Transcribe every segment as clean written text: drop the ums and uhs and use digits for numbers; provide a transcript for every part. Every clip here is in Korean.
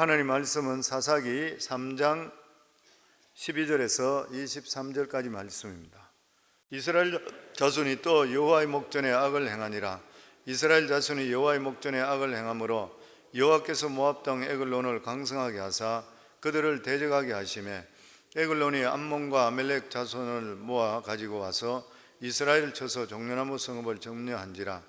하나님 말씀은 사사기 3장 12절에서 23절까지 말씀입니다. 이스라엘 자손이 또 여호와의 목전에 악을 행하니라. 이스라엘 자손이 여호와의 목전에 악을 행함으로 여호와께서 모압 땅 에글론을 강성하게 하사 그들을 대적하게 하시매 에글론이 암몬과 아멜렉 자손을 모아 가지고 와서 이스라엘을 쳐서 종려나무 성읍을 점령한지라.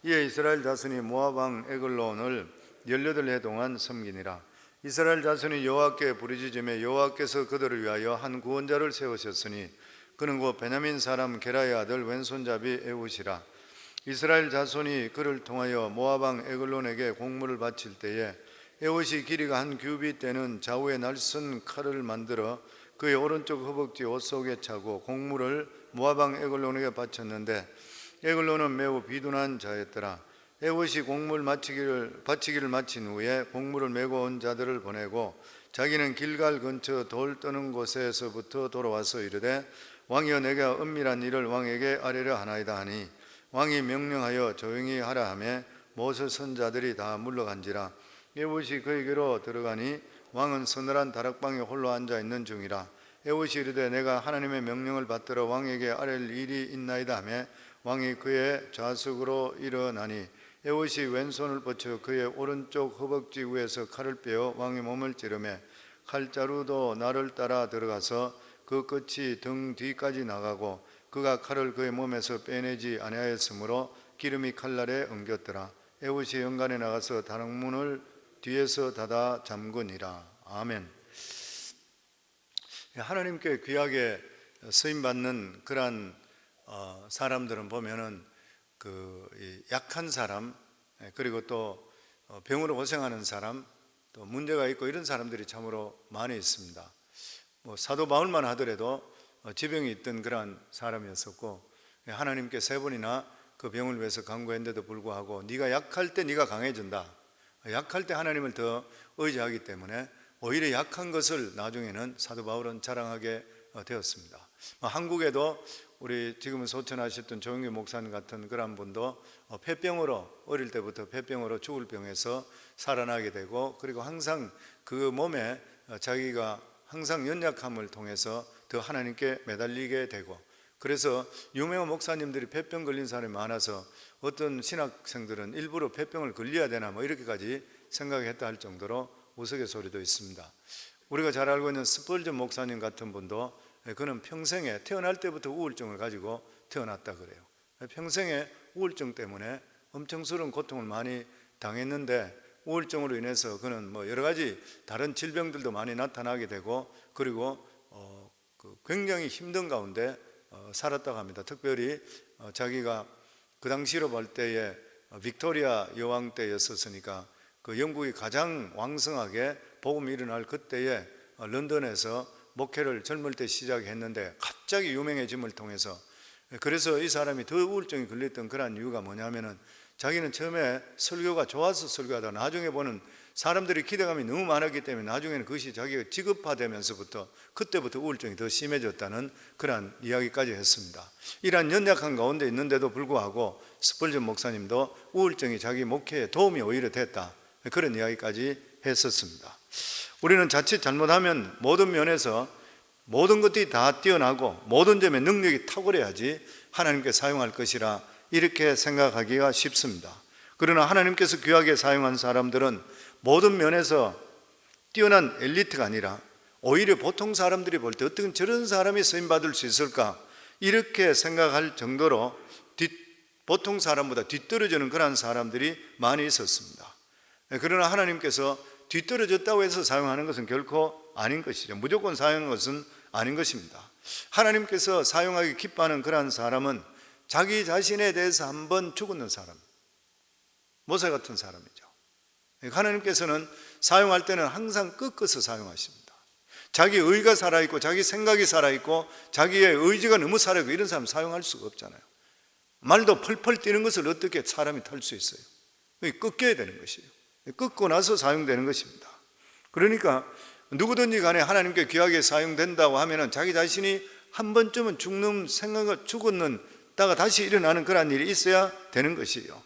이에 이스라엘 자손이 모압 왕 에글론을 18해 동안 섬기니라. 이스라엘 자손이 여호와께 부르짖으며 여호와께서 그들을 위하여 한 구원자를 세우셨으니 그는 곧 베냐민 사람 게라의 아들 왼손잡이 에훗이라. 이스라엘 자손이 그를 통하여 모압 왕 에글론에게 공물을 바칠 때에 에훗이 길이가 한 규빗 되는 좌우에 날선 칼을 만들어 그의 오른쪽 허벅지 옷 속에 차고 공물을 모압 왕 에글론에게 바쳤는데 에글론은 매우 비둔한 자였더라. 에훗이 공물 바치기를 마친 후에 공물을 메고 온 자들을 보내고 자기는 길갈 근처 돌 떠는 곳에서부터 돌아와서 이르되 왕이여 내가 은밀한 일을 왕에게 아뢰려 하나이다 하니 왕이 명령하여 조용히 하라 하며 모세 선자들이 다 물러간지라. 에훗이 그에게로 들어가니 왕은 서늘한 다락방에 홀로 앉아 있는 중이라. 에훗이 이르되 내가 하나님의 명령을 받들어 왕에게 아뢰릴 일이 있나이다 하며 왕이 그의 좌석으로 일어나니 에훗이 왼손을 뻗쳐 그의 오른쪽 허벅지 위에서 칼을 빼어 왕의 몸을 찌르매 칼자루도 나를 따라 들어가서 그 끝이 등 뒤까지 나가고 그가 칼을 그의 몸에서 빼내지 아니하였으므로 기름이 칼날에 엉겼더라. 에훗이 현관에 나가서 다락문을 뒤에서 닫아 잠그니라. 아멘. 하나님께 귀하게 쓰임받는 그러한 사람들은 보면은 약한 사람, 그리고 또 병으로 고생하는 사람, 또 문제가 있고 이런 사람들이 참으로 많이 있습니다. 사도 바울만 하더라도 지병이 있던 그러한 사람이었었고 하나님께 3번이나 그 병을 위해서 간구했는데도 불구하고 네가 약할 때 네가 강해진다. 약할 때 하나님을 더 의지하기 때문에 오히려 약한 것을 나중에는 사도 바울은 자랑하게 되었습니다. 한국에도 우리 지금은 소천하셨던 조영규 목사님 같은 그런 분도 폐병으로 어릴 때부터 폐병으로 죽을 병에서 살아나게 되고 그리고 항상 그 몸에 자기가 항상 연약함을 통해서 더 하나님께 매달리게 되고 그래서 유명한 목사님들이 폐병 걸린 사람이 많아서 어떤 신학생들은 일부러 폐병을 걸려야 되나 이렇게까지 생각했다 할 정도로 우스갯소리도 있습니다. 우리가 잘 알고 있는 스펄전 목사님 같은 분도 그는 평생에 태어날 때부터 우울증을 가지고 태어났다 그래요. 평생에 우울증 때문에 엄청스러운 고통을 많이 당했는데 우울증으로 인해서 그는 여러 가지 다른 질병들도 많이 나타나게 되고 그리고 굉장히 힘든 가운데 살았다고 합니다. 특별히 자기가 그 당시로 볼 때에 빅토리아 여왕 때였었으니까 그 영국이 가장 왕성하게 복음이 일어날 그때에 런던에서 목회를 젊을 때 시작했는데 갑자기 유명해짐을 통해서 그래서 이 사람이 더 우울증이 걸렸던 그런 이유가 뭐냐면은 자기는 처음에 설교가 좋아서 설교하다가 나중에 보는 사람들이 기대감이 너무 많았기 때문에 나중에는 그것이 자기가 지급화되면서부터 그때부터 우울증이 더 심해졌다는 그런 이야기까지 했습니다. 이러한 연약한 가운데 있는데도 불구하고 스펄전 목사님도 우울증이 자기 목회에 도움이 오히려 됐다 그런 이야기까지 했었습니다. 우리는 자칫 잘못하면 모든 면에서 모든 것들이 다 뛰어나고 모든 점에 능력이 탁월해야지 하나님께 사용할 것이라 이렇게 생각하기가 쉽습니다. 그러나 하나님께서 귀하게 사용한 사람들은 모든 면에서 뛰어난 엘리트가 아니라 오히려 보통 사람들이 볼 때 어떻게 저런 사람이 쓰임받을 수 있을까 이렇게 생각할 정도로 보통 사람보다 뒤떨어지는 그런 사람들이 많이 있었습니다. 그러나 하나님께서 뒤떨어졌다고 해서 사용하는 것은 결코 아닌 것이죠. 무조건 사용하는 것은 아닌 것입니다. 하나님께서 사용하기 기뻐하는 그러한 사람은 자기 자신에 대해서 한번 죽었는 사람, 모세 같은 사람이죠. 하나님께서는 사용할 때는 항상 꺾어서 사용하십니다. 자기 의가 살아있고 자기 생각이 살아있고 자기의 의지가 너무 살아있고 이런 사람 사용할 수가 없잖아요. 말도 펄펄 뛰는 것을 어떻게 사람이 탈 수 있어요? 꺾여야 되는 것이에요. 꺾고 나서 사용되는 것입니다. 그러니까 누구든지 간에 하나님께 귀하게 사용된다고 하면은 자기 자신이 한 번쯤은 죽는 생각을 죽었는다가 다시 일어나는 그런 일이 있어야 되는 것이에요.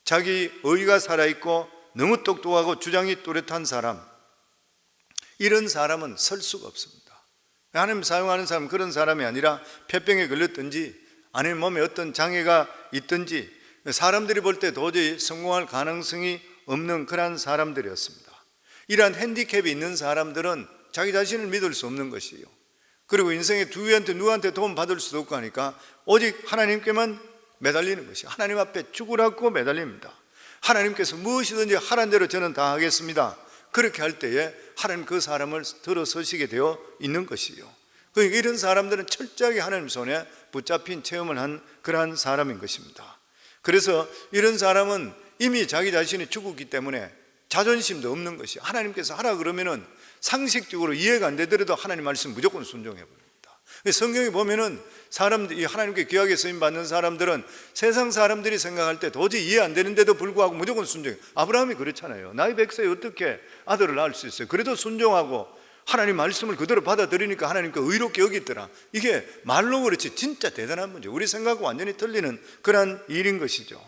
자기 의가 살아있고 너무 똑똑하고 주장이 뚜렷한 사람, 이런 사람은 설 수가 없습니다. 하나님 사용하는 사람은 그런 사람이 아니라 폐병에 걸렸든지 아니면 몸에 어떤 장애가 있든지 사람들이 볼 때 도저히 성공할 가능성이 없는 그런 사람들이었습니다. 이러한 핸디캡이 있는 사람들은 자기 자신을 믿을 수 없는 것이에요. 그리고 인생에 누구한테 도움 받을 수도 없고 하니까 오직 하나님께만 매달리는 것이에요. 하나님 앞에 죽으라고 매달립니다. 하나님께서 무엇이든지 하라는 대로 저는 다 하겠습니다. 그렇게 할 때에 하나님 그 사람을 들어서시게 되어 있는 것이에요. 그러니까 이런 사람들은 철저하게 하나님 손에 붙잡힌 체험을 한 그러한 사람인 것입니다. 그래서 이런 사람은 이미 자기 자신이 죽었기 때문에 자존심도 없는 것이, 하나님께서 하라 그러면은 상식적으로 이해가 안 되더라도 하나님 말씀 무조건 순종해 버립니다. 성경에 보면은 사람들이 하나님께 귀하게 쓰임 받는 사람들은 세상 사람들이 생각할 때 도저히 이해 안 되는데도 불구하고 무조건 순종해요. 아브라함이 그렇잖아요. 나이 100세에 어떻게 아들을 낳을 수 있어요? 그래도 순종하고 하나님 말씀을 그대로 받아들이니까 하나님께 의롭게 여기더라. 이게 말로 그렇지 진짜 대단한 문제, 우리 생각과 완전히 틀리는 그런 일인 것이죠.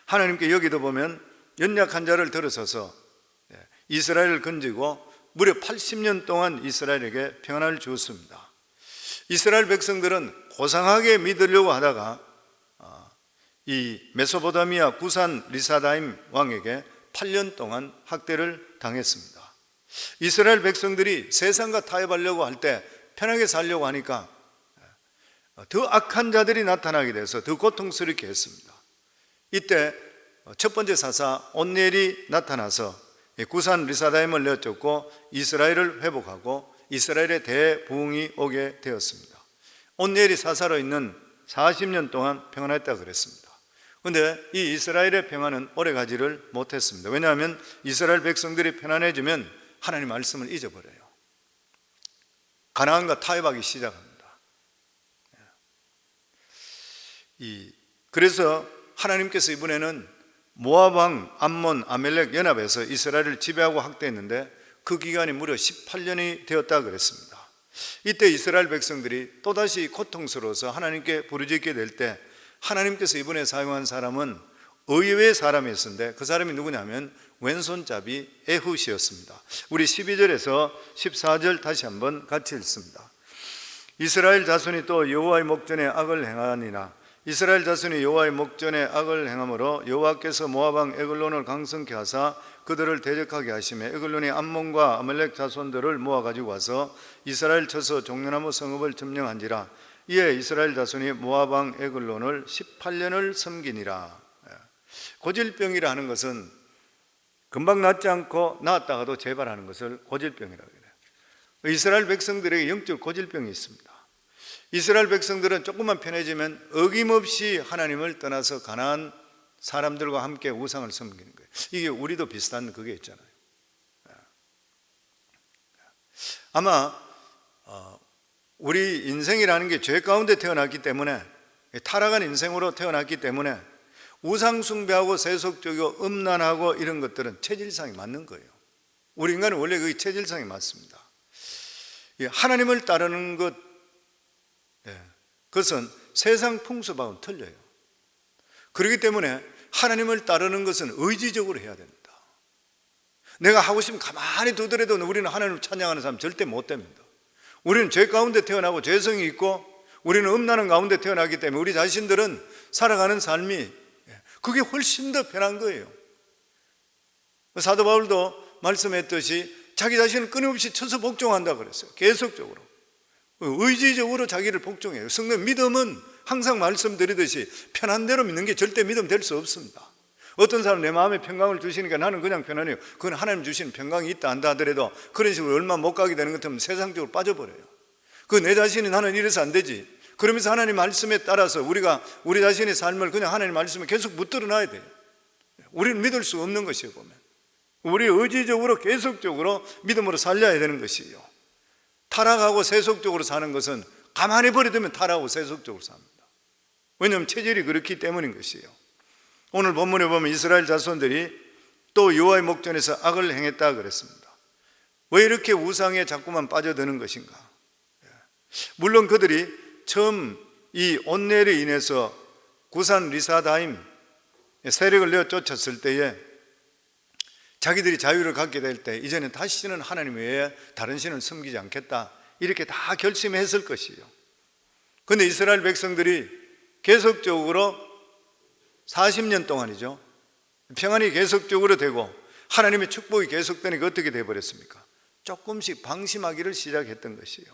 하나님께 여기도 보면 연약한 자를 들어서서 이스라엘을 건지고 무려 80년 동안 이스라엘에게 평안을 주었습니다. 이스라엘 백성들은 고상하게 믿으려고 하다가 이 메소포타미아 구산 리사다임 왕에게 8년 동안 학대를 당했습니다. 이스라엘 백성들이 세상과 타협하려고 할 때 편하게 살려고 하니까 더 악한 자들이 나타나게 돼서 더 고통스럽게 했습니다. 이때 첫 번째 사사 온니엘이 나타나서 구산 리사다임을 내쫓고 이스라엘을 회복하고 이스라엘의 대부흥이 오게 되었습니다. 온니엘이 사사로 있는 40년 동안 평안했다고 그랬습니다. 그런데 이 이스라엘의 평안은 오래가지를 못했습니다. 왜냐하면 이스라엘 백성들이 편안해지면 하나님 말씀을 잊어버려요. 가나안과 타협하기 시작합니다. 그래서 하나님께서 이번에는 모압 왕 암몬 아멜렉 연합에서 이스라엘을 지배하고 학대했는데 그 기간이 무려 18년이 되었다 그랬습니다. 이때 이스라엘 백성들이 또다시 고통스러워서 하나님께 부르짖게 될 때 하나님께서 이번에 사용한 사람은 의외의 사람이었는데 그 사람이 누구냐면 왼손잡이 에훗이었습니다. 우리 12절에서 14절 다시 한번 같이 읽습니다. 이스라엘 자손이 또 여호와의 목전에 악을 행하니라. 이스라엘 자손이 여호와의 목전에 악을 행함으로 여호와께서 모압 왕 에글론을 강성케 하사 그들을 대적하게 하시매 에글론이 암몬과 아말렉 자손들을 모아 가지고 와서 이스라엘 쳐서 종려나무 성읍을 점령한지라. 이에 이스라엘 자손이 모압 왕 에글론을 18년을 섬기니라. 고질병이라 하는 것은 금방 낫지 않고 나았다가도 재발하는 것을 고질병이라고 해요. 이스라엘 백성들에게 영적 고질병이 있습니다. 이스라엘 백성들은 조금만 편해지면 어김없이 하나님을 떠나서 가나안 사람들과 함께 우상을 섬기는 거예요. 이게 우리도 비슷한 그게 있잖아요. 아마 우리 인생이라는 게 죄 가운데 태어났기 때문에, 타락한 인생으로 태어났기 때문에 우상 숭배하고 세속적이고 음란하고 이런 것들은 체질상이 맞는 거예요. 우리 인간은 원래 그 체질상이 맞습니다. 하나님을 따르는 것, 그것은 세상 풍습하고는 틀려요. 그렇기 때문에 하나님을 따르는 것은 의지적으로 해야 됩니다. 내가 하고 싶으면 가만히 두더라도 우리는 하나님을 찬양하는 사람 절대 못 됩니다. 우리는 죄 가운데 태어나고 죄성이 있고 우리는 음란한 가운데 태어나기 때문에 우리 자신들은 살아가는 삶이 그게 훨씬 더 편한 거예요. 사도 바울도 말씀했듯이 자기 자신을 끊임없이 쳐서 복종한다고 그랬어요. 계속적으로 의지적으로 자기를 복종해요. 성경 믿음은 항상 말씀드리듯이 편한 대로 믿는 게 절대 믿음 될 수 없습니다. 어떤 사람 내 마음에 평강을 주시니까 나는 그냥 편안해요. 그건 하나님 주시는 평강이 있다 한다 하더라도 그런 식으로 얼마 못 가게 되는 것 같으면 세상적으로 빠져버려요. 그 내 자신이 나는 이래서 안 되지. 그러면서 하나님 말씀에 따라서 우리가 우리 자신의 삶을 그냥 하나님 말씀에 계속 붙들어 놔야 돼요. 우리는 믿을 수 없는 것이에요. 보면 우리 의지적으로 계속적으로 믿음으로 살려야 되는 것이에요. 타락하고 세속적으로 사는 것은 가만히 버려두면 타락하고 세속적으로 삽니다. 왜냐하면 체질이 그렇기 때문인 것이에요. 오늘 본문에 보면 이스라엘 자손들이 또 여호와의 목전에서 악을 행했다 그랬습니다. 왜 이렇게 우상에 자꾸만 빠져드는 것인가? 물론 그들이 처음 이 온넬에 인해서 구산 리사다임 세력을 내어 쫓았을 때에 자기들이 자유를 갖게 될 때 이제는 다시는 하나님 외에 다른 신을 섬기지 않겠다, 이렇게 다 결심했을 것이에요. 그런데 이스라엘 백성들이 계속적으로 40년 동안이죠, 평안이 계속적으로 되고 하나님의 축복이 계속되니까 어떻게 되어버렸습니까? 조금씩 방심하기를 시작했던 것이에요.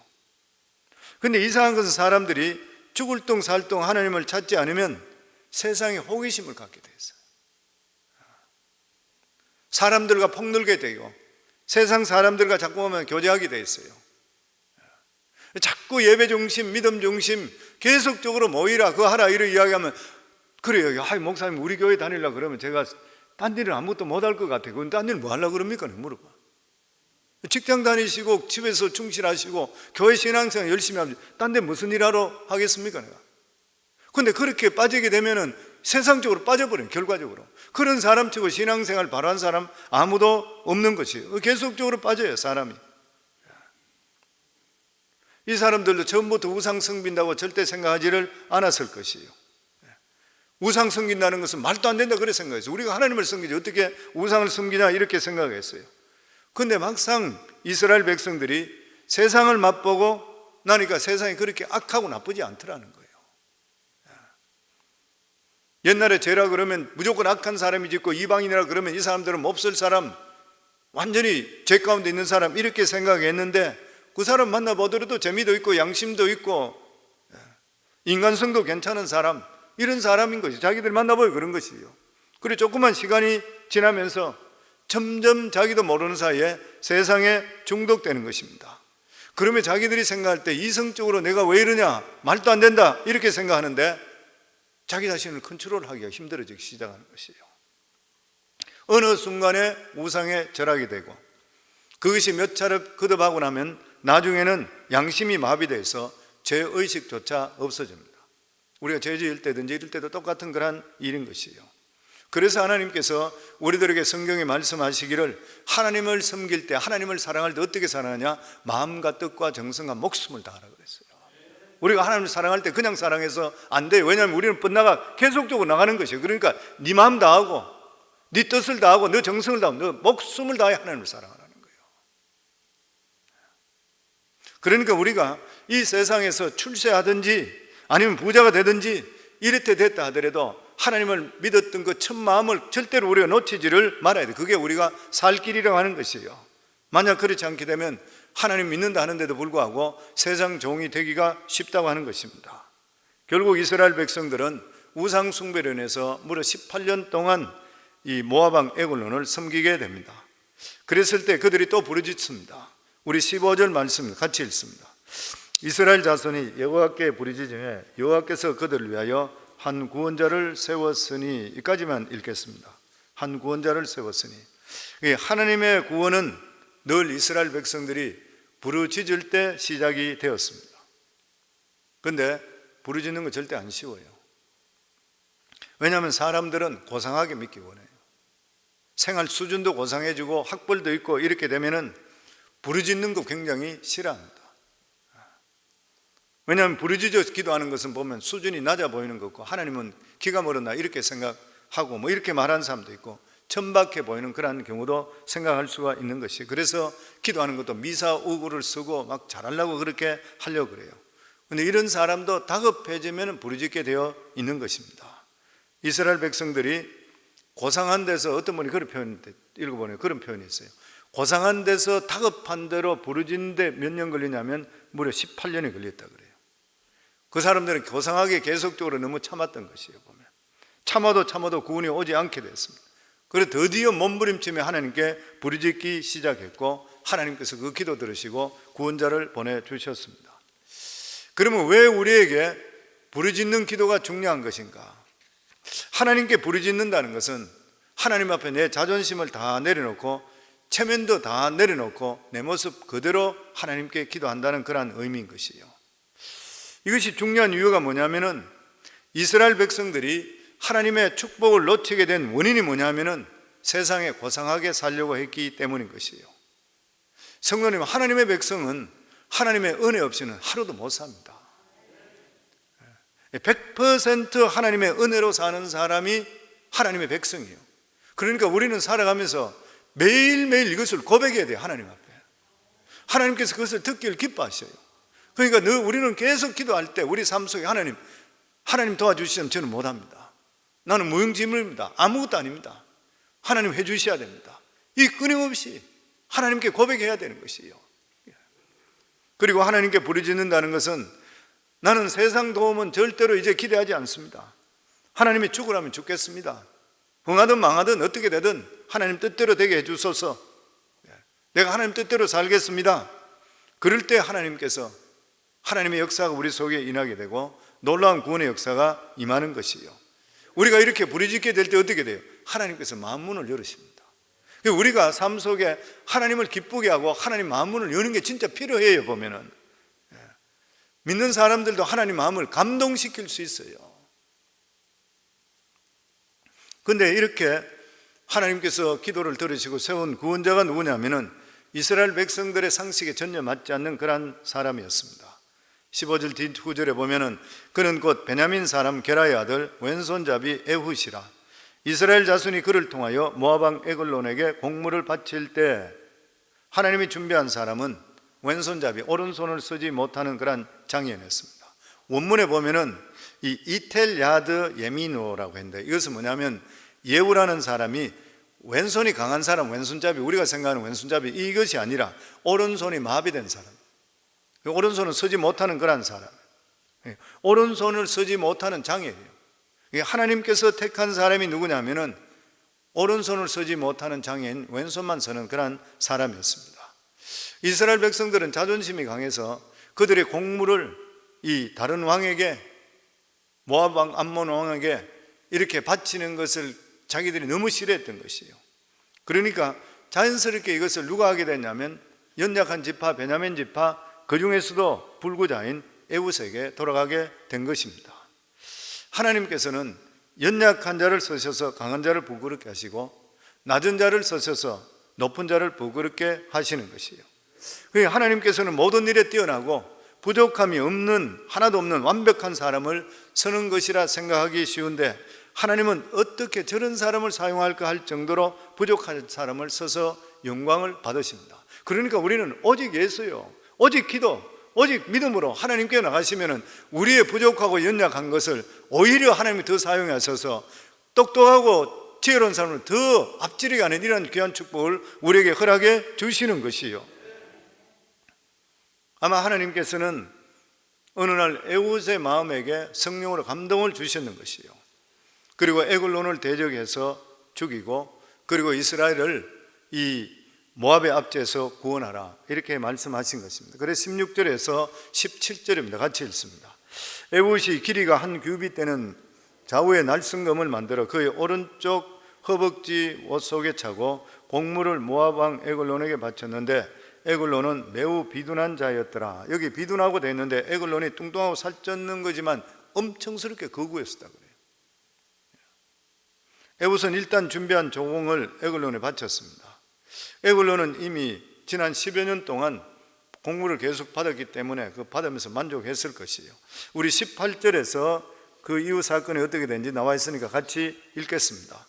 그런데 이상한 것은 사람들이 죽을 둥 살 둥 하나님을 찾지 않으면 세상에 호기심을 갖게 됐어요. 사람들과 폭놀게 되고 세상 사람들과 자꾸만 교제하게 돼 있어요. 자꾸 예배 중심, 믿음 중심, 계속적으로 모이라, 그거 하라, 이렇게 이야기하면, 그래요, 하이 목사님 우리 교회 다니려고 그러면 제가 딴 일은 아무것도 못할 것 같아요. 그럼 딴 일 뭐 하려고 그럽니까? 물어봐. 직장 다니시고 집에서 충실하시고 교회 신앙생활 열심히 하면 딴 데 무슨 일 하러 하겠습니까? 내가. 근데 그렇게 빠지게 되면은 세상적으로 빠져버려요. 결과적으로 그런 사람치고 신앙생활 바로 한 사람 아무도 없는 것이에요. 계속적으로 빠져요, 사람이. 이 사람들도 처음부터 우상 섬긴다고 절대 생각하지를 않았을 것이에요. 우상 섬긴다는 것은 말도 안 된다, 그래 생각했어요. 우리가 하나님을 섬기지 어떻게 우상을 섬기냐, 이렇게 생각했어요. 그런데 막상 이스라엘 백성들이 세상을 맛보고 나니까 세상이 그렇게 악하고 나쁘지 않더라는 거예요. 옛날에 죄라 그러면 무조건 악한 사람이 짓고, 이방인이라 그러면 이 사람들은 몹쓸 사람, 완전히 죄 가운데 있는 사람, 이렇게 생각했는데 그 사람 만나보더라도 재미도 있고 양심도 있고 인간성도 괜찮은 사람, 이런 사람인 것이 자기들 만나보여 그런 것이에요. 그리고 조그만 시간이 지나면서 점점 자기도 모르는 사이에 세상에 중독되는 것입니다. 그러면 자기들이 생각할 때 이성적으로 내가 왜 이러냐, 말도 안 된다, 이렇게 생각하는데 자기 자신을 컨트롤하기가 힘들어지기 시작하는 것이에요. 어느 순간에 우상에 절하게 되고 그것이 몇 차례 거듭하고 나면 나중에는 양심이 마비돼서 죄의식조차 없어집니다. 우리가 죄 지을 때든지 이럴 때도 똑같은 그런 일인 것이에요. 그래서 하나님께서 우리들에게 성경에 말씀하시기를 하나님을 섬길 때, 하나님을 사랑할 때 어떻게 사랑하냐, 마음과 뜻과 정성과 목숨을 다하라고 그랬어요. 우리가 하나님을 사랑할 때 그냥 사랑해서 안 돼요. 왜냐하면 우리는 뻗나가 계속적으로 나가는 것이에요. 그러니까 네 마음 다하고 네 뜻을 다하고 너 정성을 다하고 너 목숨을 다해 하나님을 사랑하라는 거예요. 그러니까 우리가 이 세상에서 출세하든지 아니면 부자가 되든지 이렇게 됐다 하더라도 하나님을 믿었던 그 첫 마음을 절대로 우리가 놓치지를 말아야 돼요. 그게 우리가 살 길이라고 하는 것이에요. 만약 그렇지 않게 되면 하나님 믿는다 하는데도 불구하고 세상 종이 되기가 쉽다고 하는 것입니다. 결국 이스라엘 백성들은 우상 숭배로 인해서 무려 18년 동안 이 모압 에글론을 섬기게 됩니다. 그랬을 때 그들이 또 부르짖습니다. 우리 15절 말씀 같이 읽습니다. 이스라엘 자손이 여호와께 부르짖으며 여호와께서 그들을 위하여 한 구원자를 세웠으니, 이까지만 읽겠습니다. 한 구원자를 세웠으니, 하나님의 구원은 늘 이스라엘 백성들이 부르짖을 때 시작이 되었습니다. 그런데 부르짖는 건 절대 안 쉬워요. 왜냐하면 사람들은 고상하게 믿기 원해요. 생활 수준도 고상해지고 학벌도 있고 이렇게 되면은 부르짖는 거 굉장히 싫어합니다. 왜냐하면 부르짖어 기도하는 것은 보면 수준이 낮아 보이는 거고, 하나님은 기가 멀었나 이렇게 생각하고 뭐 이렇게 말하는 사람도 있고 천박해 보이는 그런 경우도 생각할 수가 있는 것이에요. 그래서 기도하는 것도 미사오구를 쓰고 막 잘하려고 그렇게 하려고 그래요. 그런데 이런 사람도 다급해지면 부르짖게 되어 있는 것입니다. 이스라엘 백성들이 고상한 데서, 어떤 분이 그런 표현 읽어보면 그런 표현이 있어요. 고상한 데서 다급한 대로 부르짖는데 몇 년 걸리냐면 무려 18년이 걸렸다 그래요. 그 사람들은 고상하게 계속적으로 너무 참았던 것이에요. 보면 참아도 구원이 오지 않게 됐습니다. 그래서 드디어 몸부림치며 하나님께 부르짖기 시작했고 하나님께서 그 기도 들으시고 구원자를 보내주셨습니다. 그러면 왜 우리에게 부르짖는 기도가 중요한 것인가? 하나님께 부르짖는다는 것은 하나님 앞에 내 자존심을 다 내려놓고 체면도 다 내려놓고 내 모습 그대로 하나님께 기도한다는 그런 의미인 것이에요. 이것이 중요한 이유가 뭐냐면은 이스라엘 백성들이 하나님의 축복을 놓치게 된 원인이 뭐냐면은 세상에 고상하게 살려고 했기 때문인 것이에요. 성도님, 하나님의 백성은 하나님의 은혜 없이는 하루도 못 삽니다. 100% 하나님의 은혜로 사는 사람이 하나님의 백성이에요. 그러니까 우리는 살아가면서 매일매일 이것을 고백해야 돼요. 하나님 앞에. 하나님께서 그것을 듣기를 기뻐하셔요. 그러니까 우리는 계속 기도할 때 우리 삶 속에 하나님 도와주시면 저는 못합니다. 나는 무용지물입니다. 아무것도 아닙니다. 하나님 해주셔야 됩니다. 이 끊임없이 하나님께 고백해야 되는 것이에요. 그리고 하나님께 부르짖는다는 것은 나는 세상 도움은 절대로 이제 기대하지 않습니다. 하나님이 죽으라면 죽겠습니다. 흥하든 망하든 어떻게 되든 하나님 뜻대로 되게 해주소서. 내가 하나님 뜻대로 살겠습니다. 그럴 때 하나님께서 하나님의 역사가 우리 속에 임하게 되고 놀라운 구원의 역사가 임하는 것이에요. 우리가 이렇게 부르짖게 될 때 어떻게 돼요? 하나님께서 마음문을 열으십니다. 우리가 삶 속에 하나님을 기쁘게 하고 하나님 마음문을 여는 게 진짜 필요해요. 보면은 믿는 사람들도 하나님 마음을 감동시킬 수 있어요. 그런데 이렇게 하나님께서 기도를 들으시고 세운 구원자가 누구냐면은 이스라엘 백성들의 상식에 전혀 맞지 않는 그러한 사람이었습니다. 15절 뒷구절에 보면은 그는 곧 베냐민 사람 게라의 아들 왼손잡이 에훗이라. 이스라엘 자손이 그를 통하여 모압 왕 에글론에게 공물을 바칠 때 하나님이 준비한 사람은 왼손잡이, 오른손을 쓰지 못하는 그런 장애였습니다. 원문에 보면은 이 이텔야드 예미노라고 했는데 이것은 뭐냐면 예후라는 사람이 왼손이 강한 사람, 왼손잡이, 우리가 생각하는 왼손잡이 이것이 아니라 오른손이 마비된 사람, 오른손을 쓰지 못하는 그런 사람, 오른손을 쓰지 못하는 장애예요. 하나님께서 택한 사람이 누구냐면은 오른손을 쓰지 못하는 장애인, 왼손만 쓰는 그런 사람이었습니다. 이스라엘 백성들은 자존심이 강해서 그들의 공물을 이 다른 왕에게, 모압 왕 암몬 왕에게 이렇게 바치는 것을 자기들이 너무 싫어했던 것이에요. 그러니까 자연스럽게 이것을 누가 하게 됐냐면 연약한 지파 베냐민 지파, 그 중에서도 불구자인 에훗에게 돌아가게 된 것입니다. 하나님께서는 연약한 자를 쓰셔서 강한 자를 부끄럽게 하시고 낮은 자를 쓰셔서 높은 자를 부끄럽게 하시는 것이에요. 그러니까 하나님께서는 모든 일에 뛰어나고 부족함이 없는, 하나도 없는 완벽한 사람을 쓰는 것이라 생각하기 쉬운데 하나님은 어떻게 저런 사람을 사용할까 할 정도로 부족한 사람을 써서 영광을 받으십니다. 그러니까 우리는 오직 예수요, 오직 기도, 오직 믿음으로 하나님께 나가시면 우리의 부족하고 연약한 것을 오히려 하나님이 더 사용하셔서 똑똑하고 지혜로운 사람을 더 앞지르게 하는 이런 귀한 축복을 우리에게 허락해 주시는 것이요. 아마 하나님께서는 어느 날 에훗의 마음에게 성령으로 감동을 주셨는 것이요. 그리고 에글론을 대적해서 죽이고 그리고 이스라엘을 이 모압의 압제에서 구원하라 이렇게 말씀하신 것입니다. 그래서 16절에서 17절입니다. 같이 읽습니다. 에훗이 길이가 한 규빗 되는 좌우의 날성검을 만들어 그의 오른쪽 허벅지 옷 속에 차고 공물을 모압 왕 에글론에게 바쳤는데 에글론은 매우 비둔한 자였더라. 여기 비둔하고 되어 있는데 에글론이 뚱뚱하고 살쪘는 거지만 엄청스럽게 거구했었다 그래요. 에훗은 일단 준비한 조공을 에글론에 바쳤습니다. 에글론은 이미 지난 10여 년 동안 공물을 계속 받았기 때문에 그 받으면서 만족했을 것이에요. 우리 18절에서 그 이후 사건이 어떻게 된지 나와 있으니까 같이 읽겠습니다.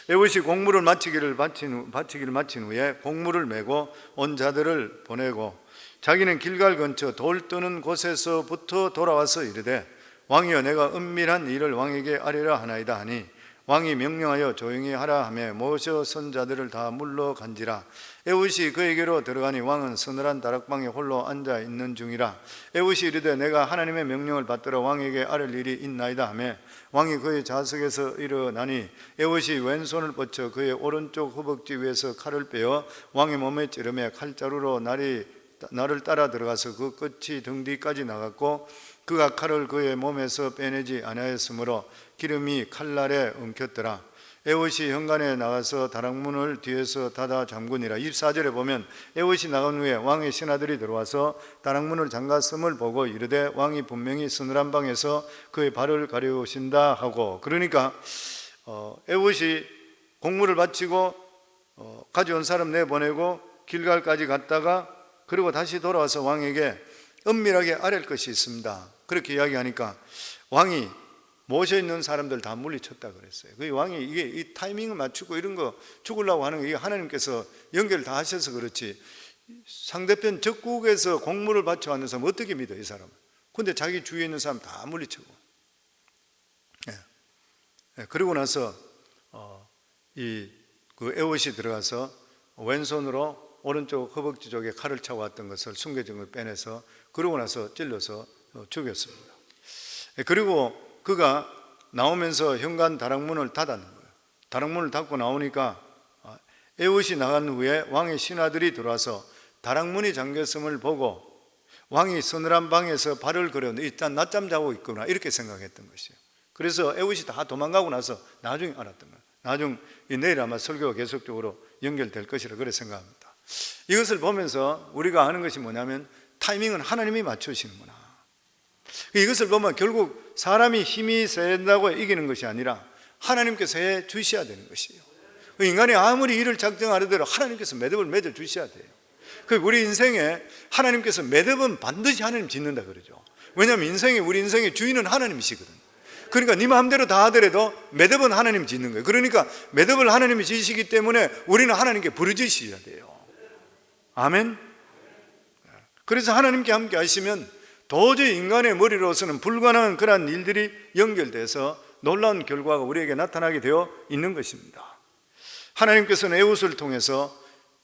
에훗이 공물을 바치기를 마친 후에 공물을 메고 온 자들을 보내고 자기는 길갈 근처 돌 뜨는 곳에서부터 돌아와서 이르되 왕이여 내가 은밀한 일을 왕에게 아뢰려 하나이다 하니 왕이 명령하여 조용히 하라 하며 모셔 선 자들을 다 물러간지라. 에훗이 그에게로 들어가니 왕은 서늘한 다락방에 홀로 앉아 있는 중이라. 에훗이 이르되 내가 하나님의 명령을 받들어 왕에게 아뢰 일이 있나이다 하며 왕이 그의 좌석에서 일어나니 에훗이 왼손을 뻗쳐 그의 오른쪽 허벅지 위에서 칼을 빼어 왕의 몸에 찌르며 칼자루로 날을 따라 들어가서 그 끝이 등 뒤까지 나갔고 그가 칼을 그의 몸에서 빼내지 아니하였으므로 기름이 칼날에 엉켰더라. 에훗이 현관에 나가서 다락문을 뒤에서 닫아 잠그니라. 24절에 보면 에훗이 나간 후에 왕의 신하들이 들어와서 다락문을 잠갔음을 보고 이르되 왕이 분명히 서늘한 방에서 그의 발을 가려우신다 하고, 그러니까 에훗이 공물을 바치고 가져온 사람 내보내고 길갈까지 갔다가 그리고 다시 돌아와서 왕에게 은밀하게 아랠 것이 있습니다. 그렇게 이야기하니까 왕이 모셔 있는 사람들 다 물리쳤다 그랬어요. 그 왕이 이게 이 타이밍을 맞추고 이런 거 죽으려고 하는 거 이게 하나님께서 연결 다 하셔서 그렇지, 상대편 적국에서 공물을 바쳐왔는 사람 어떻게 믿어 이 사람? 근데 자기 주위에 있는 사람 다 물리치고. 그리고 나서 그 에봇이 들어가서 왼손으로 오른쪽 허벅지 쪽에 칼을 차고 왔던 것을 숨겨진 걸 빼내서 그러고 나서 찔러서 죽였습니다. 그리고 그가 나오면서 현관 다락문을 닫았는 거예요. 다락문을 닫고 나오니까 에봇이 나간 후에 왕의 신하들이 들어와서 다락문이 잠겼음을 보고 왕이 서늘한 방에서 발을 걸었는데 일단 낮잠 자고 있구나 이렇게 생각했던 것이에요. 그래서 에봇이 다 도망가고 나서 나중에 알았던 거예요. 나중 내일 아마 설교가 계속적으로 연결될 것이라 그래 생각합니다. 이것을 보면서 우리가 아는 것이 뭐냐면 타이밍은 하나님이 맞추시는구나. 이것을 보면 결국 사람이 힘이 센다고 이기는 것이 아니라 하나님께서 해 주셔야 되는 것이에요. 인간이 아무리 일을 작정하려도 하나님께서 매듭을 맺어 주셔야 돼요. 우리 인생에 하나님께서 매듭은 반드시 하나님 짓는다 그러죠. 왜냐하면 우리 인생의 주인은 하나님이시거든. 그러니까 네 마음대로 다 하더라도 매듭은 하나님 짓는 거예요. 그러니까 매듭을 하나님이 지시기 때문에 우리는 하나님께 부르짖으셔야 돼요. 아멘. 그래서 하나님께 함께 하시면 도저히 인간의 머리로서는 불가능한 그러한 일들이 연결돼서 놀라운 결과가 우리에게 나타나게 되어 있는 것입니다. 하나님께서는 에봇을 통해서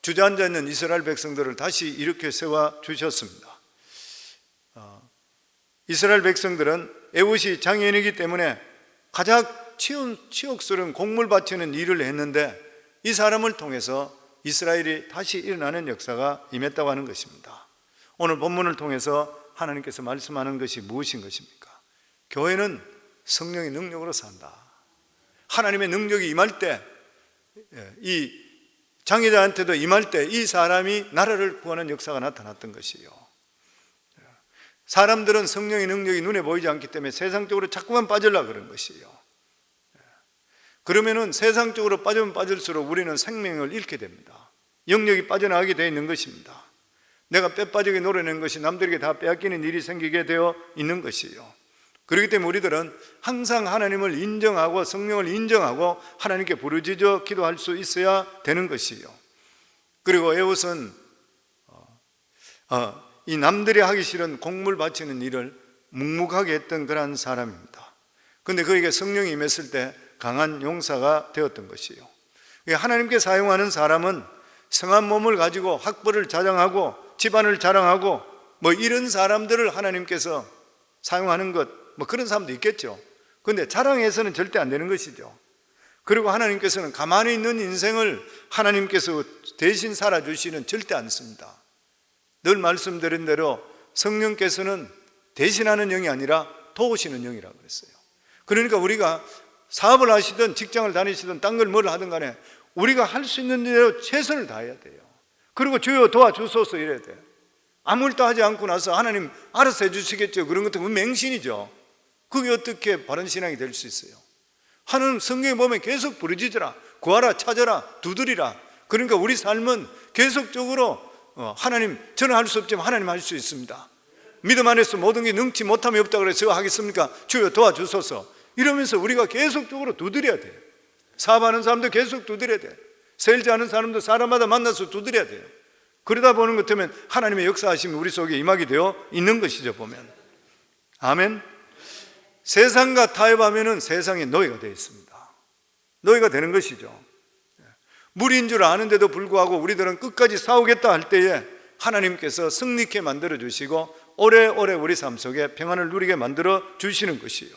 주저앉아 있는 이스라엘 백성들을 다시 일으켜 세워 주셨습니다. 이스라엘 백성들은 에봇이 장인이기 때문에 가장 치욕스러운 곡물 바치는 일을 했는데 이 사람을 통해서 이스라엘이 다시 일어나는 역사가 임했다고 하는 것입니다. 오늘 본문을 통해서 하나님께서 말씀하는 것이 무엇인 것입니까? 교회는 성령의 능력으로 산다. 하나님의 능력이 임할 때, 이 장애자한테도 임할 때 이 사람이 나라를 구하는 역사가 나타났던 것이에요. 사람들은 성령의 능력이 눈에 보이지 않기 때문에 세상적으로 자꾸만 빠지려고 그런 것이에요. 그러면은 세상적으로 빠지면 빠질수록 우리는 생명을 잃게 됩니다. 영역이 빠져나가게 되어 있는 것입니다. 내가 빼빠지게 노려낸 것이 남들에게 다 빼앗기는 일이 생기게 되어 있는 것이에요. 그렇기 때문에 우리들은 항상 하나님을 인정하고 성령을 인정하고 하나님께 부르짖어 기도할 수 있어야 되는 것이에요. 그리고 에봇은 이 남들이 하기 싫은 곡물 바치는 일을 묵묵하게 했던 그러한 사람입니다. 그런데 그에게 성령이 임했을 때 강한 용사가 되었던 것이에요. 하나님께 사용하는 사람은 성한 몸을 가지고 학벌을 자랑하고 집안을 자랑하고 이런 사람들을 하나님께서 사용하는 것, 그런 사람도 있겠죠. 그런데 자랑해서는 절대 안 되는 것이죠. 그리고 하나님께서는 가만히 있는 인생을 하나님께서 대신 살아주시는 절대 않습니다. 늘 말씀드린 대로 성령께서는 대신하는 영이 아니라 도우시는 영이라고 그랬어요. 그러니까 우리가 사업을 하시든 직장을 다니시든 딴 걸 뭘 하든 간에 우리가 할 수 있는 대로 최선을 다해야 돼요. 그리고 주여 도와주소서 이래야 돼요. 아무 일도 하지 않고 나서 하나님 알아서 해주시겠죠. 그런 것도 맹신이죠. 그게 어떻게 바른 신앙이 될 수 있어요? 하나님 성경에 보면 계속 부르짖으라, 구하라, 찾아라, 두드리라. 그러니까 우리 삶은 계속적으로 하나님, 저는 할 수 없지만 하나님 할 수 있습니다. 믿음 안에서 모든 게 능치 못함이 없다고 그래서 제가 하겠습니까? 주여 도와주소서. 이러면서 우리가 계속적으로 두드려야 돼요. 사업하는 사람도 계속 두드려야 돼요. 세일즈하는 사람도 사람마다 만나서 두드려야 돼요. 그러다 보는 것 때문에 하나님의 역사하심이 우리 속에 임하게 되어 있는 것이죠, 보면. 아멘. 세상과 타협하면은 세상의 노예가 되어 있습니다. 노예가 되는 것이죠. 무리인 줄 아는데도 불구하고 우리들은 끝까지 싸우겠다 할 때에 하나님께서 승리케 만들어 주시고 오래오래 우리 삶 속에 평안을 누리게 만들어 주시는 것이에요.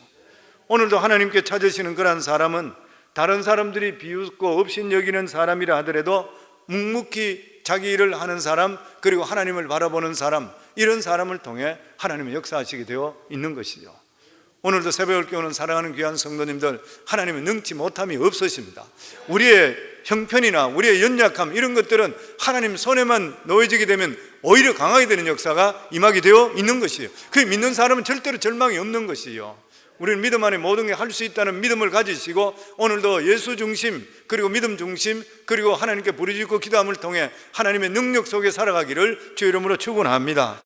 오늘도 하나님께 찾으시는 그러한 사람은 다른 사람들이 비웃고 업신 여기는 사람이라 하더라도 묵묵히 자기 일을 하는 사람, 그리고 하나님을 바라보는 사람, 이런 사람을 통해 하나님의 역사하시게 되어 있는 것이죠. 오늘도 새벽을 깨우는 사랑하는 귀한 성도님들, 하나님은 능치 못함이 없으십니다. 우리의 형편이나 우리의 연약함 이런 것들은 하나님 손에만 놓여지게 되면 오히려 강하게 되는 역사가 임하게 되어 있는 것이에요. 그 믿는 사람은 절대로 절망이 없는 것이에요. 우리는 믿음 안에 모든 게 할 수 있다는 믿음을 가지시고 오늘도 예수 중심, 그리고 믿음 중심, 그리고 하나님께 부르짖고 기도함을 통해 하나님의 능력 속에 살아가기를 주의 이름으로 축원합니다.